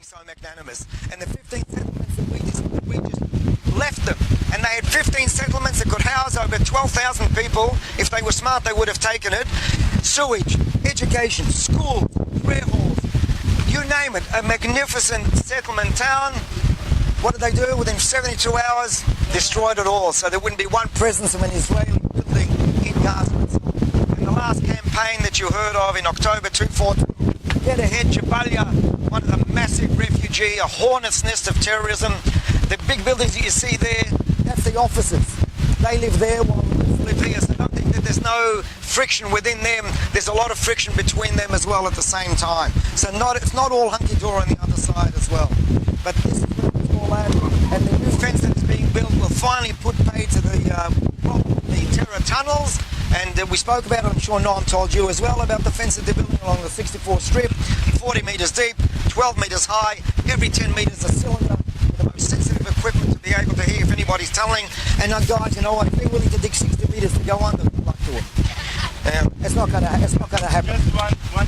so magnanimous. And the 15 settlements that we just left them. And they had 15 settlements that could house over 12,000 people. If they were smart, they would have taken it. Sewage, education, schools, prayer halls, you name it. A magnificent settlement town. What did they do? Within 72 hours, destroyed it all. So there wouldn't be one presence of an Israeli building in Gaza. And the last campaign that you heard of in October 2014, get ahead, Jabalia, one of the massive refugee, a hornet's nest of terrorism. The big buildings that you see there, that's the officers. They live there while we live here. So don't think that there's no friction within them. There's a lot of friction between them as well at the same time. So it's not all hunky-dory on the other side as well. But this is where it's all at. And the new fence that is being built will finally put pay to the terror tunnels. And we spoke about it, I'm sure Noam told you as well, about the fence that they're building along the 64th strip, 40 metres deep, 12 metres high, every 10 metres a cylinder with the most sensitive equipment to be able to hear if anybody's tunneling. And guys, you know what, if they're willing to dig 60 metres to go under, good luck to them. It's not going to happen. Just one.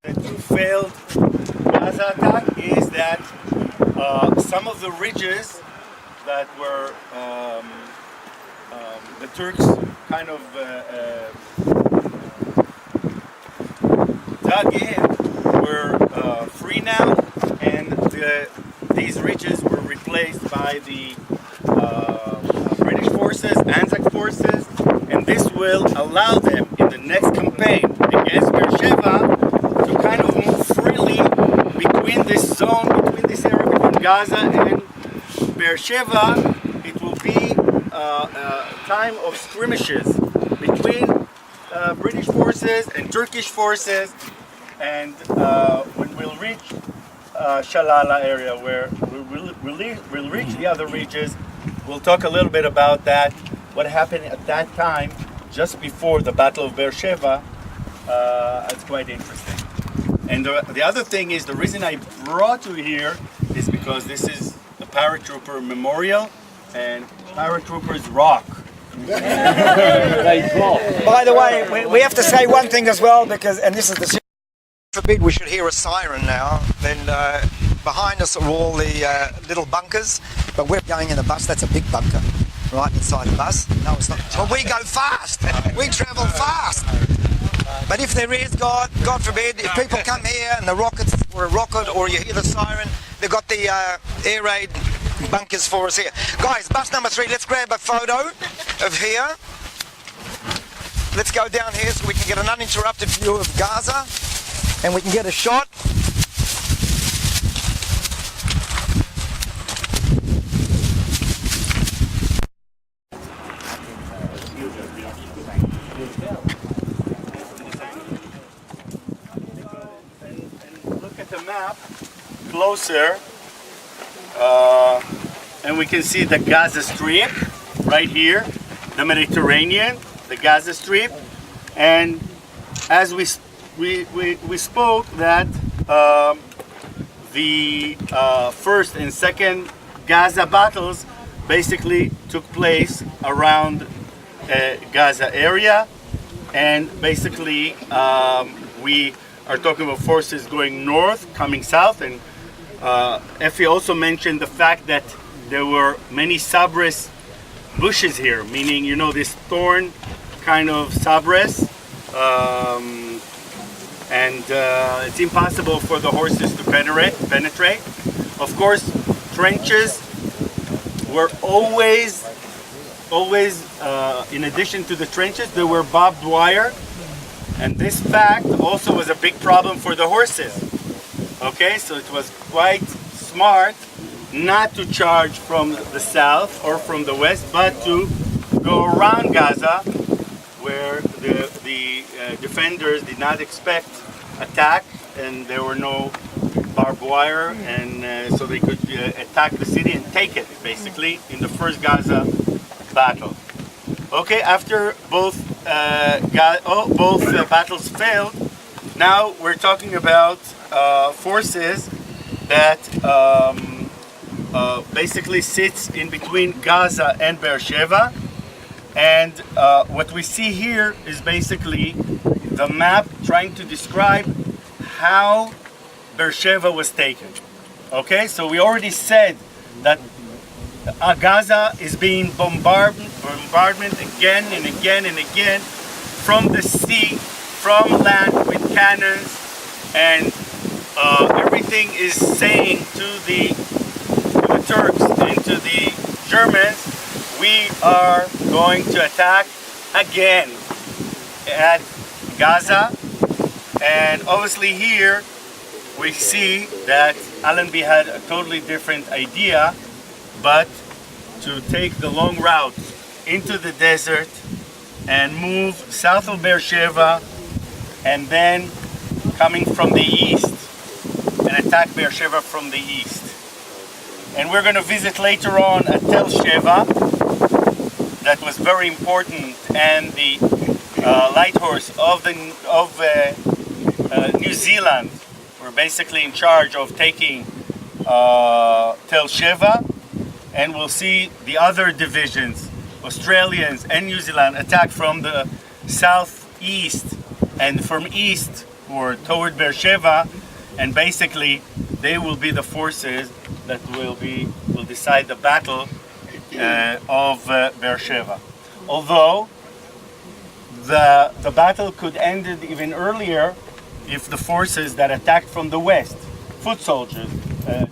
The failed Gaza attack is that some of the ridges that were the Turks kind of dug in were free now, and these ridges were replaced by the British forces, Anzacs forces, and this will allow them in the next campaign against Beersheba to kind of move freely between this zone, between this area, between Gaza and Beersheba. It will be a time of skirmishes between British forces and Turkish forces, and when we'll reach Shalala area, where we'll reach the other ridges, we'll talk a little bit about that, what happened at that time, just before the Battle of Beersheba. It's quite interesting. And the other thing is, the reason I brought you here is because this is the paratrooper memorial, and paratroopers rock. By the way, we have to say one thing as well, because, and this is the forbid, we should hear a siren now. Then behind us are all the little bunkers, but we're going in a bus. That's a big bunker, right inside the bus. No, it's not. But we go fast. We travel fast. But if there is, God forbid, if people come here and the rockets, or a rocket, or you hear the siren, they've got the air raid bunkers for us here. Guys, bus number 3, let's grab a photo of here. Let's go down here so we can get an uninterrupted view of Gaza, and we can get a shot. And look at the map closer, and we can see the Gaza Strip right here, the Mediterranean, the Gaza Strip, and as we spoke that the first and second Gaza battles basically took place around Gaza area, and basically we are talking about forces going north, coming south, and Effi also mentioned the fact that there were many sabres bushes here, meaning, you know, this thorn kind of sabres, and it's impossible for the horses to penetrate. Of course, trenches were always in addition to the trenches, there were barbed wire, and this fact also was a big problem for the horses. Okay, so it was quite smart not to charge from the south or from the west, but to go around Gaza, where the defenders did not expect attack, and there were no barbed wire, and so they could attack the city and take it, basically, in the first Gaza battle. Okay, after both battles failed, now we're talking about forces that basically sits in between Gaza and Beersheba, and what we see here is basically the map trying to describe how Beersheba was taken. Okay, so we already said that Gaza is being bombardment again and again and again from the sea, from land with cannons, and everything is saying to the Turks and to the Germans, we are going to attack again at Gaza. And obviously here we see that Allenby had a totally different idea, but to take the long route into the desert and move south of Beersheba and then coming from the east and attack Beersheba from the east. And we're going to visit later on at Tel Sheva. That was very important, and the light horse of New Zealand were basically in charge of taking Tel Sheva, and we'll see the other divisions, Australians and New Zealand, attack from the southeast and from east or toward Beersheba, and basically they will be the forces that will decide the battle of Beersheba. Although the battle could end even earlier if the forces that attacked from the west, foot soldiers,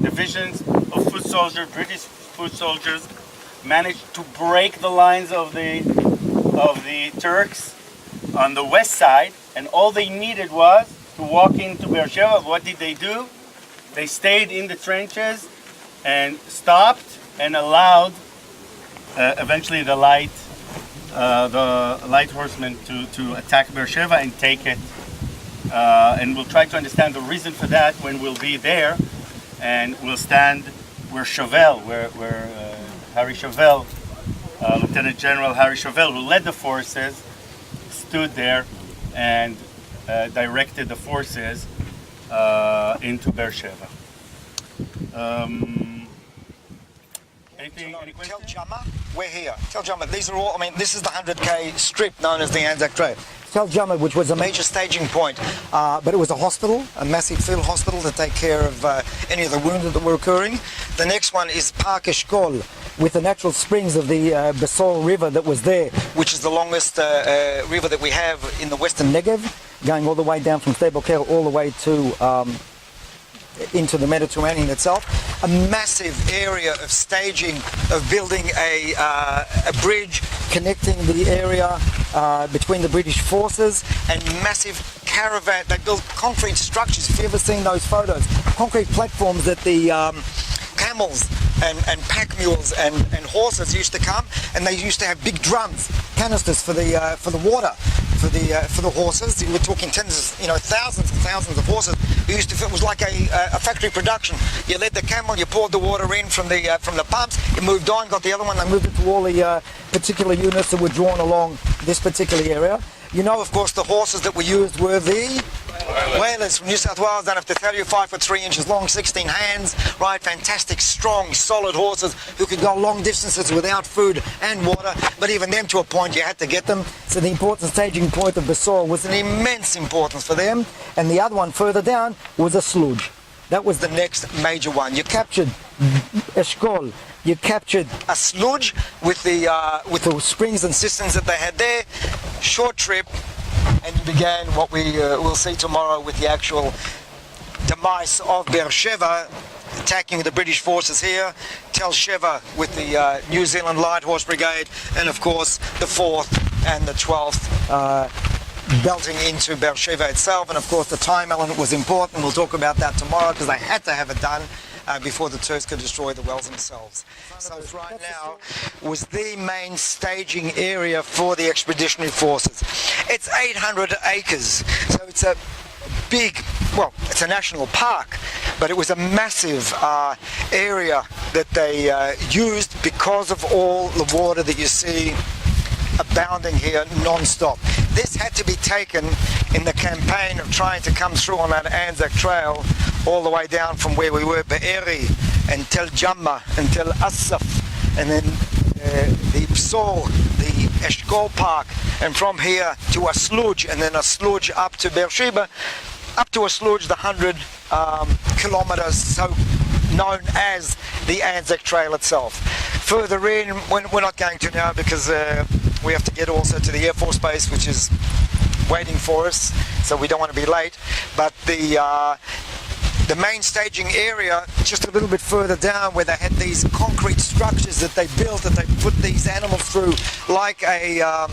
divisions of foot soldiers, British foot soldiers, managed to break the lines of the Turks on the west side, and all they needed was to walk into Beersheba. What did they do? They stayed in the trenches and stopped and allowed eventually the light horsemen to attack Beersheba and take it. And we'll try to understand the reason for that when we'll be there, and we'll stand where Chauvel, where Harry Chauvel, Lieutenant General Harry Chauvel, who led the forces, stood there and directed the forces into Beersheba. Any questions? Tel Jama, we're here. Tel Jama, these are all, I mean, this is the 100k strip known as the Anzac Trail. Tel Jama, which was a major staging point, but it was a hospital, a massive field hospital to take care of any of the wounded that were occurring. The next one is Park Eshkol, with the natural springs of the Besor River that was there, which is the longest river that we have in the western Negev, going all the way down from Sde Boker all the way to into the Mediterranean itself. A massive area of staging, of building a bridge connecting the area between the British forces, and massive caravan. They built concrete structures. If you've ever seen those photos, concrete platforms that the camels and pack mules and horses used to come, and they used to have big drums, canisters for the water for the horses. You were talking tens, thousands and thousands of horses. It was like a factory production. You led the camel, you poured the water in from the pumps, it moved on, got the other one, they moved it to all the particular units that were drawn along this particular area. Of course, the horses that were used were the Whalers from New South Wales. Don't have to tell you, 5 foot 3 inches long, 16 hands, right? Fantastic, strong, solid horses who could go long distances without food and water. But even them, to a point, you had to get them. So the important staging point of Besor was an immense importance for them. And the other one further down was a sludge. That was the next major one. You captured Eshkol. You captured a sludge with the springs and cisterns that they had there. Short trip, and you began what we will see tomorrow with the actual demise of Beersheba, attacking the British forces here. Tel Sheva with the New Zealand Light Horse Brigade, and of course the 4th and the 12th belting into Beersheba itself. And of course the time element was important. We'll talk about that tomorrow because they had to have it done before the Turks could destroy the wells themselves. So right now was the main staging area for the expeditionary forces. It's 800 acres, so it's a big, well, it's a national park, but it was a massive area that they used because of all the water that you see abounding here non-stop. This had to be taken in the campaign of trying to come through on that Anzac Trail all the way down from where we were, Be'eri and Tel Jama and Tel Asaf, and then the Psor, the Eshkol Park, and from here to a sludge, and then a sludge up to Beersheba, up to a sludge, the 100 kilometers, so known as the Anzac Trail itself. Further in, we're not going to now because we have to get also to the Air Force Base, which is waiting for us, so we don't want to be late. But the main staging area, just a little bit further down, where they had these concrete structures that they built, that they put these animals through like a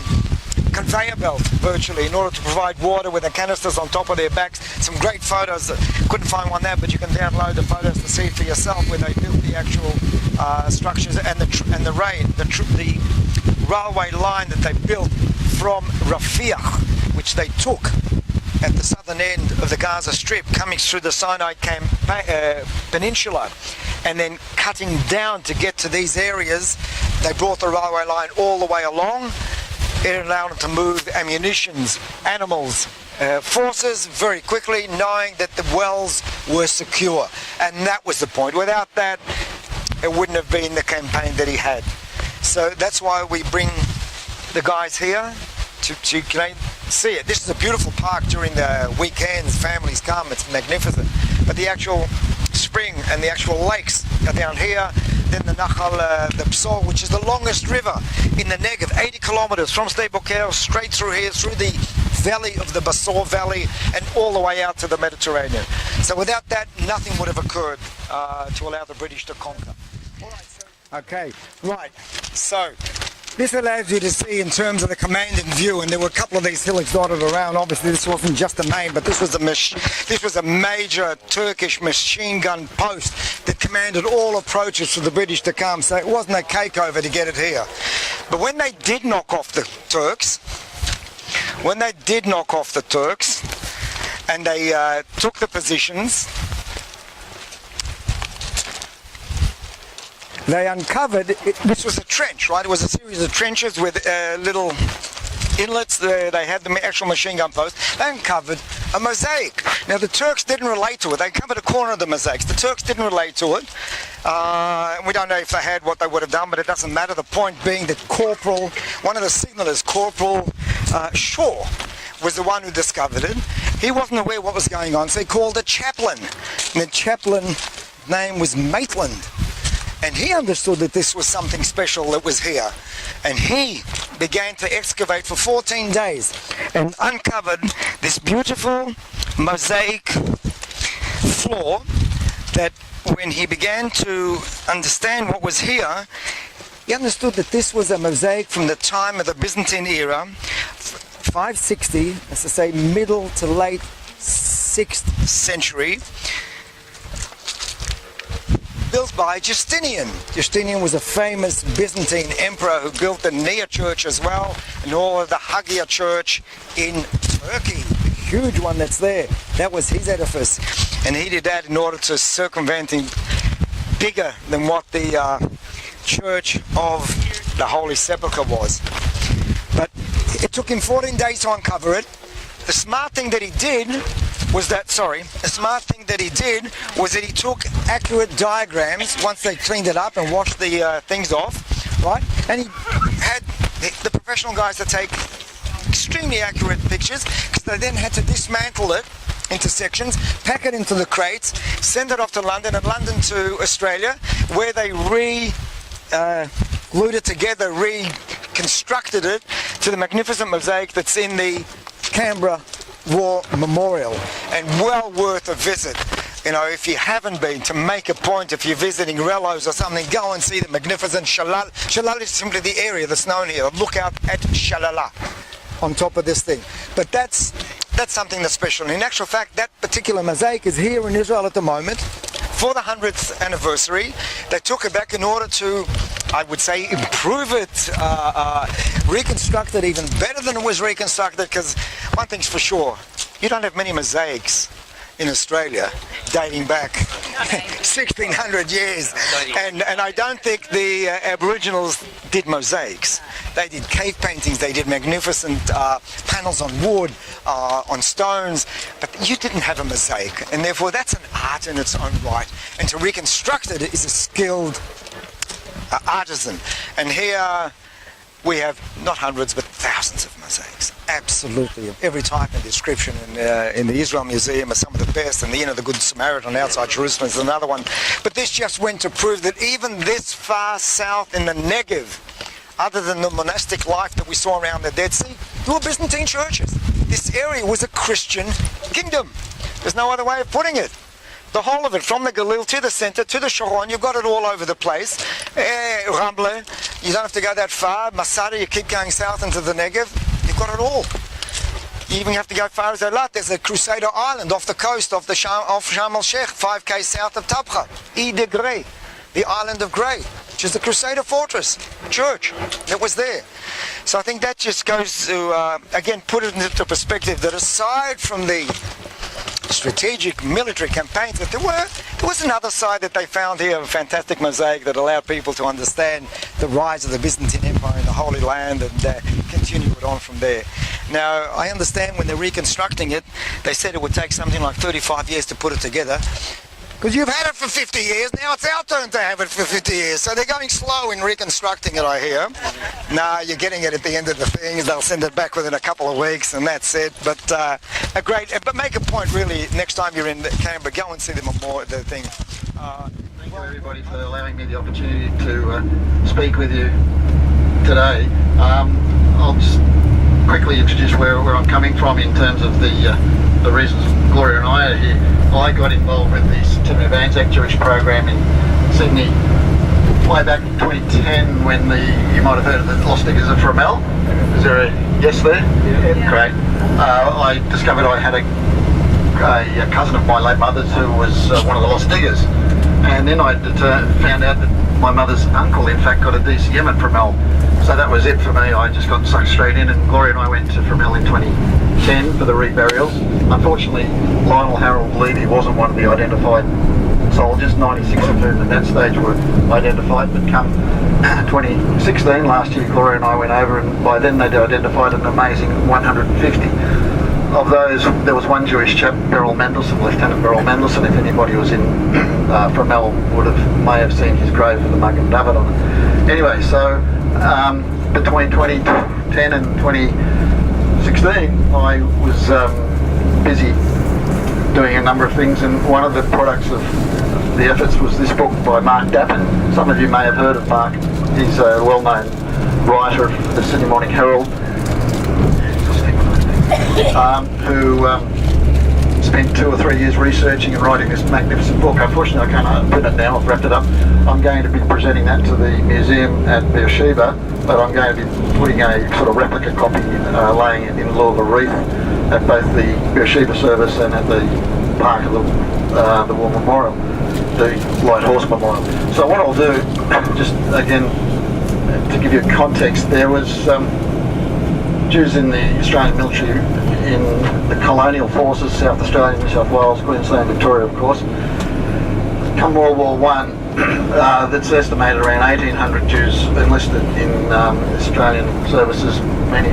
conveyor belt, virtually, in order to provide water with the canisters on top of their backs. Some great photos. Couldn't find one there, but you can download the photos to see it for yourself, where they built the actual structures and the railway line that they built from Rafiah, which they took at the southern end of the Gaza Strip, coming through the Sinai Peninsula, and then cutting down to get to these areas. They brought the railway line all the way along. It allowed them to move ammunitions, animals, forces very quickly, knowing that the wells were secure. And that was the point. Without that, it wouldn't have been the campaign that he had. So that's why we bring the guys here to see it. This is a beautiful park during the weekends. Families come, it's magnificent. But the actual spring and the actual lakes are down here. Then the Nahal, the Psol, which is the longest river in the Negev, 80 kilometers from Sde Boker, straight through here, through the valley of the Basor Valley, and all the way out to the Mediterranean. So without that, nothing would have occurred to allow the British to conquer. Okay, right. So this allows you to see in terms of the command and view, and there were a couple of these hillocks dotted around. Obviously this wasn't just a name, but this was a major Turkish machine gun post that commanded all approaches for the British to come, so it wasn't a cakeover to get it here. But when they did knock off the Turks, and they took the positions, they uncovered, this was a trench, right? It was a series of trenches with little inlets. They had the actual machine gun post. They uncovered a mosaic. Now the Turks didn't relate to it. They uncovered a corner of the mosaics. The Turks didn't relate to it. We don't know if they had what they would have done, but it doesn't matter. The point being that one of the signallers, Corporal Shaw, was the one who discovered it. He wasn't aware what was going on, so he called a chaplain. And the chaplain's name was Maitland. And he understood that this was something special that was here. And he began to excavate for 14 days and uncovered this beautiful mosaic floor that when he began to understand what was here, he understood that this was a mosaic from the time of the Byzantine era, 560, as to say middle to late 6th century, built by Justinian. Justinian was a famous Byzantine emperor who built the Nia Church as well, and all of the Hagia Church in Turkey, the huge one that's there. That was his edifice, and he did that in order to circumvent him, bigger than what the Church of the Holy Sepulchre was. But it took him 14 days to uncover it. The smart thing that he did was that he took accurate diagrams once they cleaned it up and washed the things off, right? And he had the professional guys to take extremely accurate pictures, because they then had to dismantle it into sections, pack it into the crates, send it off to London, and London to Australia, where they glued it together, reconstructed it to the magnificent mosaic that's in the Canberra War Memorial, and well worth a visit. You know, if you haven't been, to make a point, if you're visiting Rellos or something, go and see the magnificent Shalal. Shalal is simply the area that's known here. Look out at Shalala on top of this thing. But that's something that's special. In actual fact, that particular mosaic is here in Israel at the moment for the 100th anniversary. They took it back in order to, I would say, improve it, reconstruct it even better than it was reconstructed, because one thing's for sure, you don't have many mosaics in Australia dating back 1600 years, and I don't think the Aboriginals did mosaics. They did cave paintings, they did magnificent panels on wood, on stones, but you didn't have a mosaic, and therefore that's an art in its own right, and to reconstruct it is a skilled artisan. And here we have not hundreds but thousands of mosaics, absolutely, of every type and description. In the Israel Museum are some of the best, and the Good Samaritan outside Jerusalem is another one. But this just went to prove that even this far south in the Negev, other than the monastic life that we saw around the Dead Sea, there were Byzantine churches. This area was a Christian kingdom. There's no other way of putting it. The whole of it, from the Galil to the center to the Sharon, you've got it all over the place. Ramble, you don't have to go that far. Masada, you keep going south into the Negev, you've got it all. You even have to go far as Eilat. There's a Crusader Island off the coast of Sharm el-Sheikh, 5k south of Tabqa. Ile de Grey, the Island of Grey, which is the Crusader fortress, church that was there. So I think that just goes to, again, put it into perspective that aside from the strategic military campaigns, that there was another side that they found here, a fantastic mosaic that allowed people to understand the rise of the Byzantine Empire in the Holy Land and continue it on from there. Now, I understand when they're reconstructing it, they said it would take something like 35 years to put it together. Because you've had it for 50 years, now it's our turn to have it for 50 years. So they're going slow in reconstructing it, I hear. No, you're getting it at the end of the things. They'll send it back within a couple of weeks, and that's it. But but make a point, really, next time you're in Canberra, go and see the thing. Thank you, everybody, for allowing me the opportunity to speak with you today. I'll just quickly introduce where I'm coming from in terms of the reasons Gloria and I are here. I got involved with the Certificate of Anzac Jewish program in Sydney way back in 2010 when you might have heard of the Lost Diggers of Fromell. Is there a yes there? Yeah. Great. I discovered I had a cousin of my late mother's who was one of the Lost Diggers, and then I found out that my mother's uncle in fact got a DCM at Fromell. So that was it for me. I just got sucked straight in, and Gloria and I went to Fromell in 2010 for the reburials. Unfortunately, Lionel Harold Levy wasn't one of the identified soldiers, 96 of whom at that stage were identified, but come 2016, last year, Gloria and I went over, and by then they'd identified an amazing 150. Of those, there was one Jewish chap, Beryl Mendelsohn, Lieutenant Beryl Mendelsohn. If anybody was in Fromell may have seen his grave with the Magen David on it. Anyway, so between 2010 and 2016, I was busy doing a number of things, and one of the products of the efforts was this book by Mark Dappen. Some of you may have heard of Mark. He's a well-known writer of the Sydney Morning Herald, who spent 2 or 3 years researching and writing this magnificent book. Unfortunately, I can't open it now. I've wrapped it up. I'm going to be presenting that to the museum at Beersheba, but I'm going to be putting a sort of replica copy, laying it in lieu of a wreath at both the Beersheba service and at the park of the War Memorial, the Light Horse Memorial. So what I'll do, just again to give you context, there was Jews in the Australian military, in the colonial forces, South Australia, New South Wales, Queensland, Victoria, of course. Come World War I, that's estimated around 1,800 Jews enlisted in Australian services, many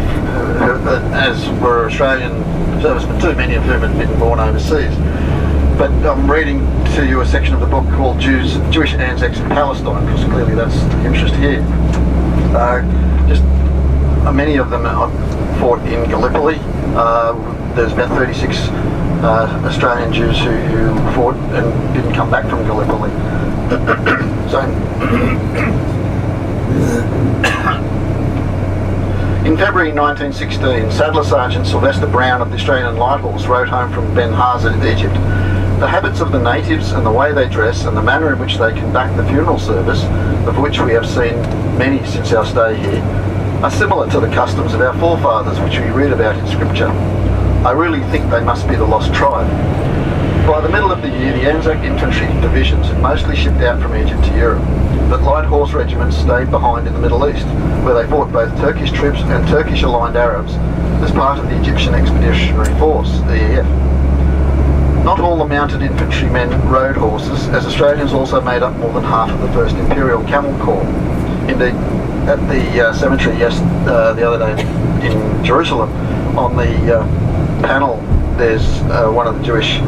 as were Australian servicemen too, many of whom had been born overseas. But I'm reading to you a section of the book called Jewish Anzacs in Palestine, because clearly that's the interest here. Many of them fought in Gallipoli. There's about 36 Australian Jews who fought and didn't come back from Gallipoli. So, in February 1916, Saddler Sergeant Sylvester Brown of the Australian Light Horse wrote home from Benghazi, Egypt. The habits of the natives and the way they dress and the manner in which they conduct the funeral service, of which we have seen many since our stay here, are similar to the customs of our forefathers, which we read about in Scripture. I really think they must be the lost tribe. By the middle of the year, the Anzac infantry divisions had mostly shipped out from Egypt to Europe, but light horse regiments stayed behind in the Middle East, where they fought both Turkish troops and Turkish-aligned Arabs as part of the Egyptian Expeditionary Force, EEF. Not all the mounted infantrymen rode horses, as Australians also made up more than half of the 1st Imperial Camel Corps. Indeed, at the cemetery the other day in Jerusalem, on the panel, there's one of the Jewish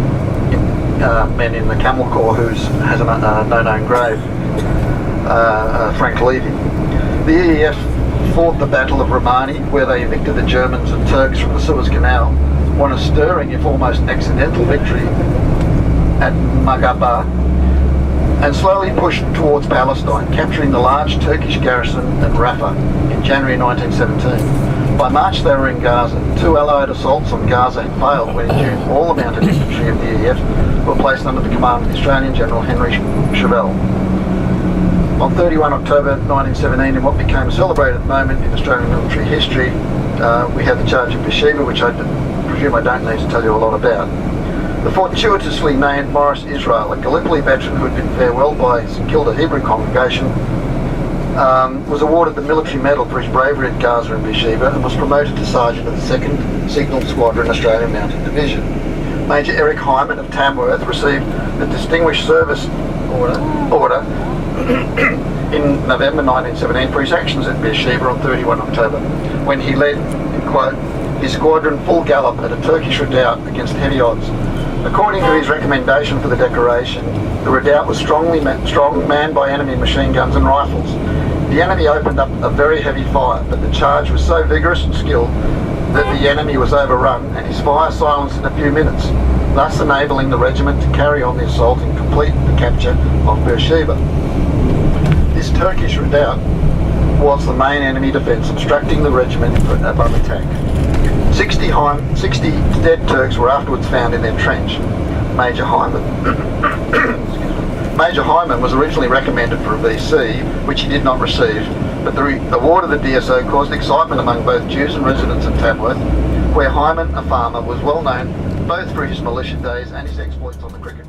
men in the Camel Corps who has a no-known grave, Frank Levy. The EEF fought the Battle of Romani, where they evicted the Germans and Turks from the Suez Canal, won a stirring, if almost accidental, victory at Magaba, and slowly pushed towards Palestine, capturing the large Turkish garrison at Rafah in January 1917. By March they were in Gaza. 2 Allied assaults on Gaza had failed when in June all the mounted infantry of the EF were placed under the command of the Australian General Henry Chauvel. On 31 October 1917, in what became a celebrated moment in Australian military history, we had the charge of Beersheba, which I presume I don't need to tell you a lot about. The fortuitously named Morris Israel, a Gallipoli veteran who had been farewelled by his St Kilda Hebrew congregation, was awarded the military medal for his bravery at Gaza and Beersheba and was promoted to sergeant of the 2nd Signal Squadron Australian Mounted Division. Major Eric Hyman of Tamworth received the Distinguished Service Order in November 1917 for his actions at Beersheba on 31 October, when he led, quote, his squadron full gallop at a Turkish redoubt against heavy odds. According to his recommendation for the decoration, the redoubt was strong manned by enemy machine guns and rifles. The enemy opened up a very heavy fire, but the charge was so vigorous and skilled that the enemy was overrun and his fire silenced in a few minutes, thus enabling the regiment to carry on the assault and complete the capture of Beersheba. This Turkish redoubt was the main enemy defence, obstructing the regiment above attack. 60 dead Turks were afterwards found in their trench. Major Hyman was originally recommended for a VC, which he did not receive, but the award of the DSO caused excitement among both Jews and residents of Tamworth, where Hyman, a farmer, was well known both for his militia days and his exploits on the cricket